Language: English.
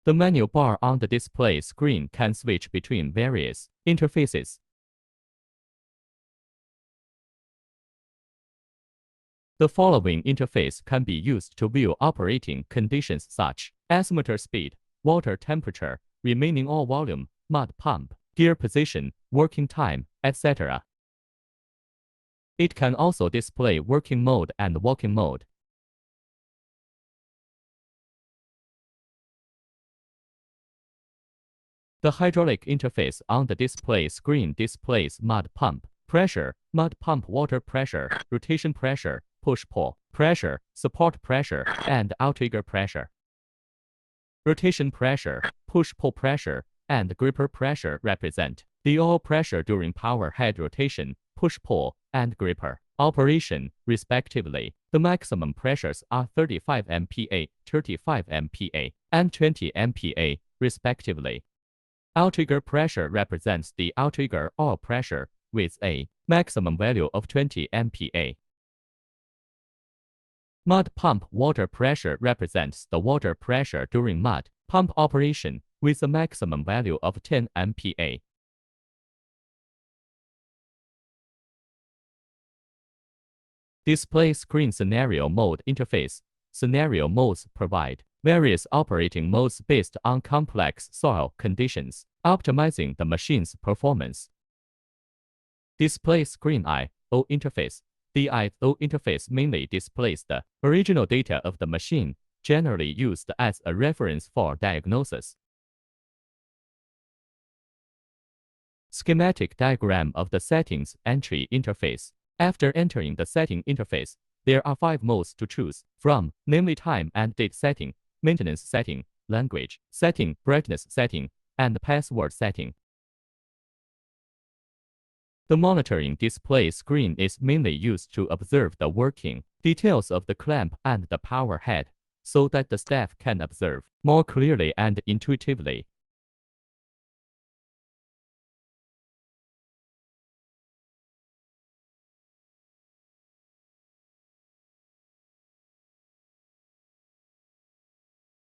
The menu bar on the display screen can switch between various interfaces. The following interface can be used to view operating conditions such as motor speed, water temperature, remaining oil volume, mud pump, gear position, working time, etc. It can also display working mode and walking mode. The hydraulic interface on the display screen displays mud pump pressure, mud pump water pressure, rotation pressure, push-pull pressure, support pressure, and outrigger pressure. Rotation pressure, push-pull pressure, and gripper pressure represent the oil pressure during power head rotation, push-pull, and gripper operation, respectively. The maximum pressures are 35 MPa, 35 MPa, and 20 MPa, respectively. Outrigger pressure represents the outrigger oil pressure with a maximum value of 20 MPa. Mud pump water pressure represents the water pressure during mud pump operation with a maximum value of 10 MPa. Display screen scenario mode interface. Scenario modes provide various operating modes based on complex soil conditions, optimizing the machine's performance. Display screen I/O interface. The I/O interface mainly displays the original data of the machine, generally used as a reference for diagnosis. Schematic diagram of the settings entry interface. After entering the setting interface, there are 5 modes to choose from, namely time and date setting, maintenance setting, language setting, brightness setting, and password setting. The monitoring display screen is mainly used to observe the working details of the clamp and the power head, so that the staff can observe more clearly and intuitively.